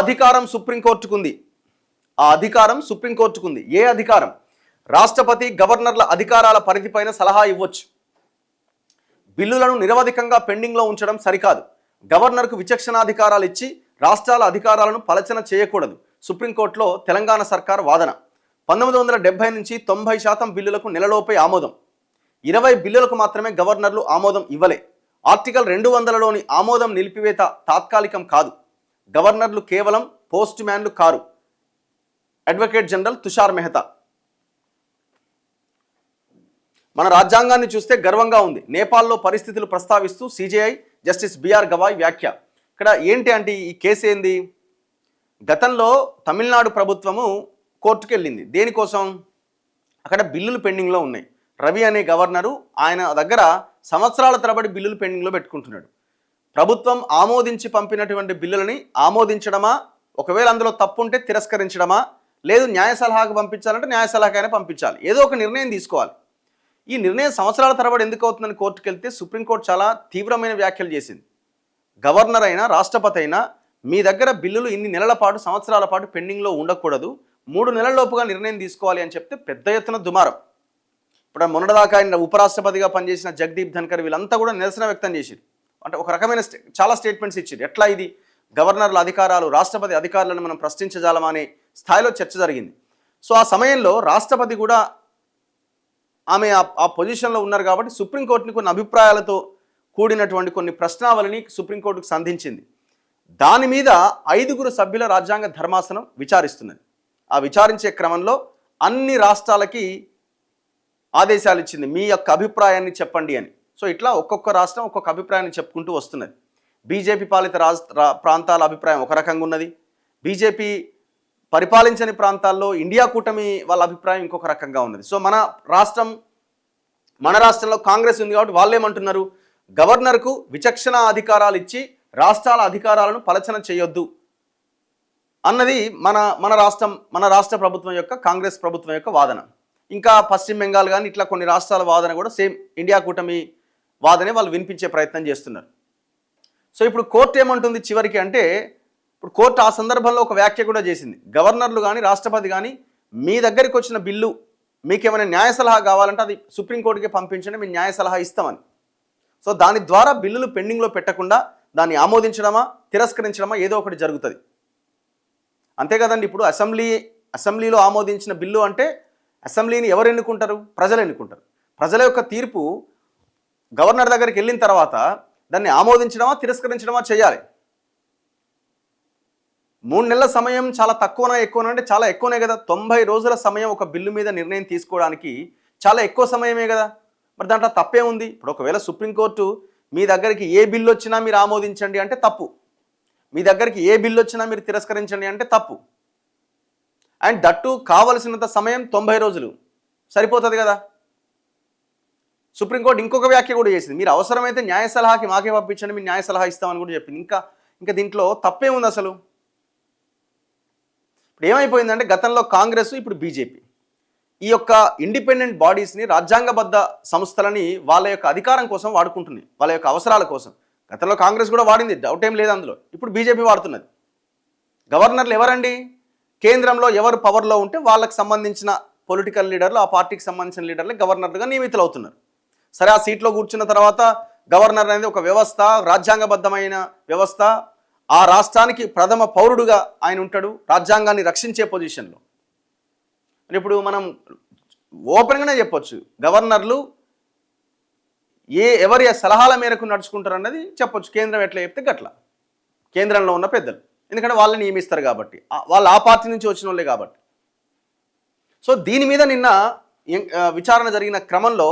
అధికారం సుప్రీంకోర్టుకుంది. సుప్రీంకోర్టుకుంది. ఏ అధికారం? రాష్ట్రపతి గవర్నర్ల అధికారాల పరిధిపైన సలహా ఇవ్వచ్చు. బిల్లులను నిరవధికంగా పెండింగ్లో ఉంచడం సరికాదు. గవర్నర్కు విచక్షణాధికారాలు ఇచ్చి రాష్ట్రాల అధికారాలను పలచన చేయకూడదు. సుప్రీంకోర్టులో తెలంగాణ సర్కార్ వాదన. 1970 నుంచి 90% బిల్లులకు నెలలోపే ఆమోదం. 20 బిల్లులకు మాత్రమే గవర్నర్లు ఆమోదం ఇవ్వలే. ఆర్టికల్ 200లోని ఆమోదం నిలిపివేత తాత్కాలికం కాదు. గవర్నర్లు కేవలం పోస్ట్ మ్యాన్లు కారు. Advocate general Tushar Mehta. మన రాజ్యాంగాన్ని చూస్తే గర్వంగా ఉంది. నేపాల్లో పరిస్థితులు ప్రస్తావిస్తూ సిజేఐ జస్టిస్ బిఆర్ గవాయ్ వ్యాఖ్య. ఇక్కడ ఏంటి అంటే ఈ కేసు ఏంది? గతంలో తమిళనాడు ప్రభుత్వము కోర్టుకు వెళ్ళింది. దేనికోసం? అక్కడ బిల్లులు పెండింగ్లో ఉన్నాయి. రవి అనే గవర్నరు ఆయన దగ్గర సంవత్సరాల తరబడి బిల్లులు పెండింగ్లో పెట్టుకుంటున్నాడు. ప్రభుత్వం ఆమోదించి పంపినటువంటి బిల్లులని ఆమోదించడమా, ఒకవేళ అందులో తప్పు ఉంటే తిరస్కరించడమా, లేదు న్యాయ సలహాకు పంపించాలంటే న్యాయ సలహాకైనా పంపించాలి. ఏదో ఒక నిర్ణయం తీసుకోవాలి. ఈ నిర్ణయం సంవత్సరాల తరబడి ఎందుకు అవుతుందని కోర్టుకు వెళ్తే సుప్రీంకోర్టు చాలా తీవ్రమైన వ్యాఖ్యలు చేసింది. గవర్నర్ అయినా రాష్ట్రపతి అయినా మీ దగ్గర బిల్లులు ఇన్ని నెలల పాటు సంవత్సరాల పాటు పెండింగ్లో ఉండకూడదు, 3 నెలల్లోపుగా నిర్ణయం తీసుకోవాలి అని చెప్తే పెద్ద ఎత్తున దుమారం. ఇప్పుడు మొన్నటిదాకా ఆయన ఉపరాష్ట్రపతిగా పనిచేసిన జగదీప్ ధన్కర్ వీళ్ళంతా కూడా నిరసన వ్యక్తం చేశారు. అంటే ఒక రకమైన చాలా స్టేట్మెంట్స్ ఇచ్చారు. ఎట్లా ఇది గవర్నర్ల అధికారాలు, రాష్ట్రపతి అధికారులను మనం ప్రశ్నించజాలమా అనే స్థాయిలో చర్చ జరిగింది. సో ఆ సమయంలో రాష్ట్రపతి కూడా ఆమె ఆ పొజిషన్లో ఉన్నారు కాబట్టి సుప్రీంకోర్టుని కొన్ని అభిప్రాయాలతో కూడినటువంటి కొన్ని ప్రశ్నావళిని సుప్రీంకోర్టుకు సంధించింది. దాని మీద 5 సభ్యుల రాజ్యాంగ ధర్మాసనం విచారిస్తున్నది. ఆ విచారించే క్రమంలో అన్ని రాష్ట్రాలకి ఆదేశాలు ఇచ్చింది, మీ యొక్క అభిప్రాయాన్ని చెప్పండి అని. సో ఇట్లా ఒక్కొక్క రాష్ట్రం ఒక్కొక్క అభిప్రాయాన్ని చెప్పుకుంటూ వస్తున్నది. బీజేపీ పాలిత ప్రాంతాల అభిప్రాయం ఒక రకంగా ఉన్నది. బీజేపీ పరిపాలించని ప్రాంతాల్లో ఇండియా కూటమి వాళ్ళ అభిప్రాయం ఇంకొక రకంగా ఉన్నది. సో మన రాష్ట్రంలో కాంగ్రెస్ ఉంది కాబట్టి వాళ్ళు ఏమంటున్నారు? గవర్నర్కు విచక్షణ అధికారాలు ఇచ్చి రాష్ట్రాల అధికారాలను పలచన చేయొద్దు అన్నది మన రాష్ట్ర ప్రభుత్వం యొక్క, కాంగ్రెస్ ప్రభుత్వం యొక్క వాదన. ఇంకా పశ్చిమ బెంగాల్ కానీ ఇట్లా కొన్ని రాష్ట్రాల వాదన కూడా సేమ్ ఇండియా కూటమి వాదనే వాళ్ళు వినిపించే ప్రయత్నం చేస్తున్నారు. సో ఇప్పుడు కోర్టు ఏమంటుంది చివరికి అంటే, ఇప్పుడు కోర్టు ఆ సందర్భంలో ఒక వ్యాఖ్య కూడా చేసింది. గవర్నర్లు కానీ రాష్ట్రపతి కానీ మీ దగ్గరికి వచ్చిన బిల్లు మీకేమైనా న్యాయ సలహా కావాలంటే అది సుప్రీంకోర్టుకి పంపించండి, మేము న్యాయ సలహా ఇస్తామని. సో దాని ద్వారా బిల్లులు పెండింగ్లో పెట్టకుండా దాన్ని ఆమోదించడమా తిరస్కరించడమా ఏదో ఒకటి జరుగుతుంది. అంతే కదండి. ఇప్పుడు అసెంబ్లీలో ఆమోదించిన బిల్లు అంటే అసెంబ్లీని ఎవరు ఎన్నుకుంటారు? ప్రజలు ఎన్నుకుంటారు. ప్రజల యొక్క తీర్పు గవర్నర్ దగ్గరికి వెళ్ళిన తర్వాత దాన్ని ఆమోదించడమా తిరస్కరించడమా చేయాలి. 3 నెలల సమయం చాలా తక్కువనా ఎక్కువనా అంటే చాలా ఎక్కువనే కదా. 90 రోజుల సమయం ఒక బిల్లు మీద నిర్ణయం తీసుకోవడానికి చాలా ఎక్కువ సమయమే కదా. మరి దాంట్లో తప్పే ఉంది? ఇప్పుడు ఒకవేళ సుప్రీంకోర్టు మీ దగ్గరికి ఏ బిల్లు వచ్చినా మీరు ఆమోదించండి అంటే తప్పు, మీ దగ్గరికి ఏ బిల్లు వచ్చినా మీరు తిరస్కరించండి అంటే తప్పు. అండ్ దట్టు కావలసినంత సమయం 90 రోజులు సరిపోతుంది కదా. సుప్రీంకోర్టు ఇంకొక వ్యాఖ్య కూడా చేసింది, మీరు అవసరమైతే న్యాయ సలహాకి మాకే పంపించండి, మీరు న్యాయ సలహా ఇస్తామని కూడా చెప్పింది. ఇంకా దీంట్లో తప్పే ఉంది అసలు. ఇప్పుడు ఏమైపోయిందంటే గతంలో కాంగ్రెస్, ఇప్పుడు బీజేపీ ఈ యొక్క ఇండిపెండెంట్ బాడీస్ని, రాజ్యాంగబద్ధ సంస్థలని వాళ్ళ యొక్క అధికారం కోసం వాడుకుంటున్నాయి, వాళ్ళ యొక్క అవసరాల కోసం. గతంలో కాంగ్రెస్ కూడా వాడింది, డౌట్ ఏం లేదు అందులో. ఇప్పుడు బీజేపీ వాడుతున్నది. గవర్నర్లు ఎవరండి? కేంద్రంలో ఎవరు పవర్లో ఉంటే వాళ్ళకి సంబంధించిన పొలిటికల్ లీడర్లు, ఆ పార్టీకి సంబంధించిన లీడర్లు గవర్నర్లుగా నియమితులు అవుతున్నారు. సరే, ఆ సీట్లో కూర్చున్న తర్వాత గవర్నర్ అనేది ఒక వ్యవస్థ, రాజ్యాంగబద్ధమైన వ్యవస్థ. ఆ రాష్ట్రానికి ప్రథమ పౌరుడుగా ఆయన ఉంటాడు, రాజ్యాంగాన్ని రక్షించే పొజిషన్లో. ఇప్పుడు మనం ఓపెన్గానే చెప్పొచ్చు, గవర్నర్లు ఎవరి సలహాల మేరకు నడుచుకుంటారు అన్నది చెప్పొచ్చు. కేంద్రం ఎట్లా చెప్తే గట్ల, కేంద్రంలో ఉన్న పెద్దలు, ఎందుకంటే వాళ్ళని నియమిస్తారు కాబట్టి, వాళ్ళు ఆ పార్టీ నుంచి వచ్చిన వాళ్ళే కాబట్టి. సో దీని మీద నిన్న విచారణ జరిగిన క్రమంలో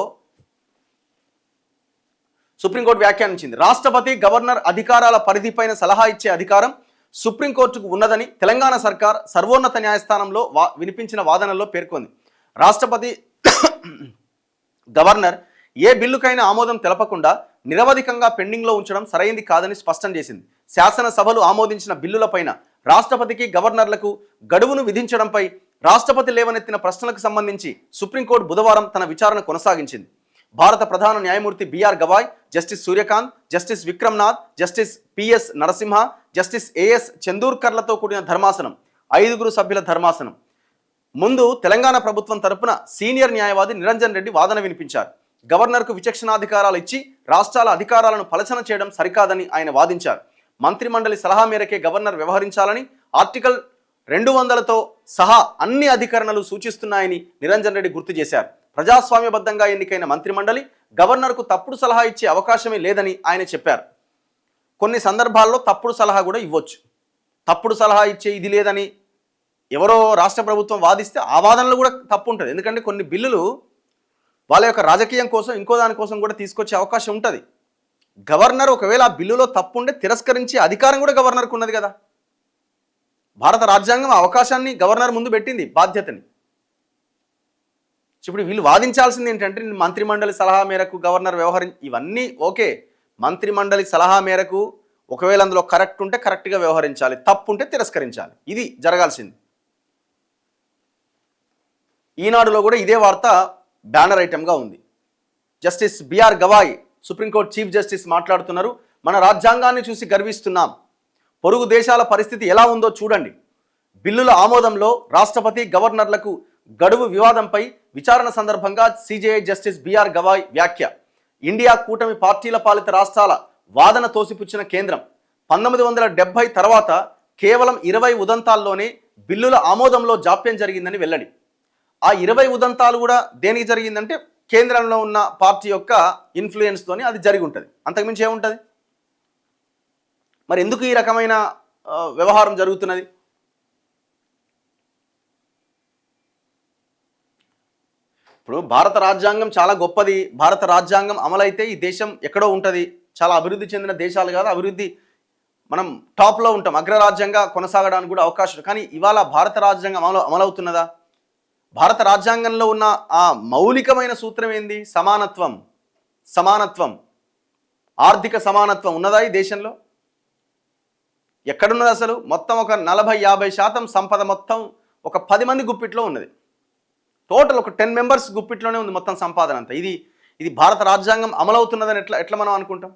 సుప్రీంకోర్టు వ్యాఖ్యానించింది, రాష్ట్రపతి గవర్నర్ అధికారాల పరిధిపైన సలహా ఇచ్చే అధికారం సుప్రీంకోర్టుకు ఉన్నదని తెలంగాణ సర్కార్ సర్వోన్నత న్యాయస్థానంలో వినిపించిన వాదనలో పేర్కొంది. రాష్ట్రపతి గవర్నర్ ఏ బిల్లుకైనా ఆమోదం తెలపకుండా నిరవధికంగా పెండింగ్లో ఉంచడం సరైంది కాదని స్పష్టం చేసింది. శాసనసభలు ఆమోదించిన బిల్లులపైన రాష్ట్రపతికి గవర్నర్లకు గడువును విధించడంపై రాష్ట్రపతి లేవనెత్తిన ప్రశ్నలకు సంబంధించి సుప్రీంకోర్టు బుధవారం తన విచారణ కొనసాగించింది. భారత ప్రధాన న్యాయమూర్తి BR Gavai, justice Suryakant, justice Vikramnath, justice PS Narasimha, justice AS చందూర్కర్లతో కూడిన ధర్మాసనం, 5 సభ్యుల ధర్మాసనం ముందు తెలంగాణ ప్రభుత్వం తరపున సీనియర్ న్యాయవాది నిరంజన్ రెడ్డి వాదన వినిపించారు. గవర్నర్కు విచక్షణాధికారాలు ఇచ్చి రాష్ట్రాల అధికారాలను పలచన చేయడం సరికాదని ఆయన వాదించారు. మంత్రిమండలి సలహా మేరకే గవర్నర్ వ్యవహరించాలని ఆర్టికల్ 200తో సహా అన్ని అధికరణలు సూచిస్తున్నాయని నిరంజన్ రెడ్డి గుర్తు చేశారు. ప్రజాస్వామ్యబద్ధంగా ఎన్నికైన మంత్రిమండలి గవర్నర్కు తప్పుడు సలహా ఇచ్చే అవకాశమే లేదని ఆయన చెప్పారు. కొన్ని సందర్భాల్లో తప్పుడు సలహా కూడా ఇవ్వచ్చు. తప్పుడు సలహా ఇచ్చే ఇది లేదని ఎవరో రాష్ట్ర ప్రభుత్వం వాదిస్తే ఆ వాదనలు కూడా తప్పు ఉంటుంది. ఎందుకంటే కొన్ని బిల్లులు వాళ్ళ యొక్క రాజకీయం కోసం ఇంకో దానికోసం కూడా తీసుకొచ్చే అవకాశం ఉంటుంది. గవర్నర్ ఒకవేళ ఆ బిల్లులో తప్పు ఉంటే తిరస్కరించే అధికారం కూడా గవర్నర్కు ఉన్నది కదా. భారత రాజ్యాంగం ఆ అవకాశాన్ని గవర్నర్ ముందు పెట్టింది, బాధ్యతని. ఇప్పుడు వీళ్ళు వాదించాల్సింది ఏంటంటే మంత్రిమండలి సలహా మేరకు గవర్నర్ ఇవన్నీ ఓకే. మంత్రిమండలి సలహా మేరకు ఒకవేళ అందులో కరెక్ట్ ఉంటే కరెక్ట్గా వ్యవహరించాలి, తప్పు ఉంటే తిరస్కరించాలి. ఇది జరగాల్సింది. ఈనాడులో కూడా ఇదే వార్త బ్యానర్ ఐటెంగా ఉంది. Justice BR Gavai supreme court chief justice మాట్లాడుతున్నారు. మన రాజ్యాంగాన్ని చూసి గర్విస్తున్నాం. పొరుగు దేశాల పరిస్థితి ఎలా ఉందో చూడండి. బిల్లుల ఆమోదంలో రాష్ట్రపతి గవర్నర్లకు గడువు వివాదంపై విచారణ సందర్భంగా సిజేఐ జస్టిస్ బిఆర్ గవాయ్ వ్యాఖ్య. ఇండియా కూటమి పార్టీల పాలిత రాష్ట్రాల వాదన తోసిపుచ్చిన కేంద్రం 1970 తర్వాత కేవలం 20 ఉదంతాల్లోనే బిల్లుల ఆమోదంలో జాప్యం జరిగిందని వెల్లడి. ఆ 20 ఉదంతాలు కూడా దేనికి జరిగిందంటే కేంద్రంలో ఉన్న పార్టీ యొక్క ఇన్ఫ్లుయెన్స్తోని అది జరిగి ఉంటుంది. అంతకుమించి ఏముంటుంది? మరి ఎందుకు ఈ రకమైన వ్యవహారం జరుగుతున్నది? ఇప్పుడు భారత రాజ్యాంగం చాలా గొప్పది. భారత రాజ్యాంగం అమలైతే ఈ దేశం ఎక్కడో ఉంటుంది. చాలా అభివృద్ధి చెందిన దేశాలు కాదు, అభివృద్ధి మనం టాప్లో ఉంటాం, అగ్రరాజ్యంగా కొనసాగడానికి కూడా అవకాశం. కానీ ఇవాళ భారత రాజ్యాంగం అమలవుతున్నదా? భారత రాజ్యాంగంలో ఉన్న ఆ మౌలికమైన సూత్రం ఏంది? సమానత్వం. సమానత్వం, ఆర్థిక సమానత్వం ఉన్నదా ఈ దేశంలో? ఎక్కడున్నది అసలు? మొత్తం ఒక 40-50% సంపద మొత్తం ఒక 10 మంది గుప్పిట్లో ఉన్నది. టోటల్ ఒక 10 మెంబర్స్ గుప్పిట్లోనే ఉంది మొత్తం సంపాదన అంతా. ఇది భారత రాజ్యాంగం అమలవుతున్నదని ఎట్లా మనం అనుకుంటాం?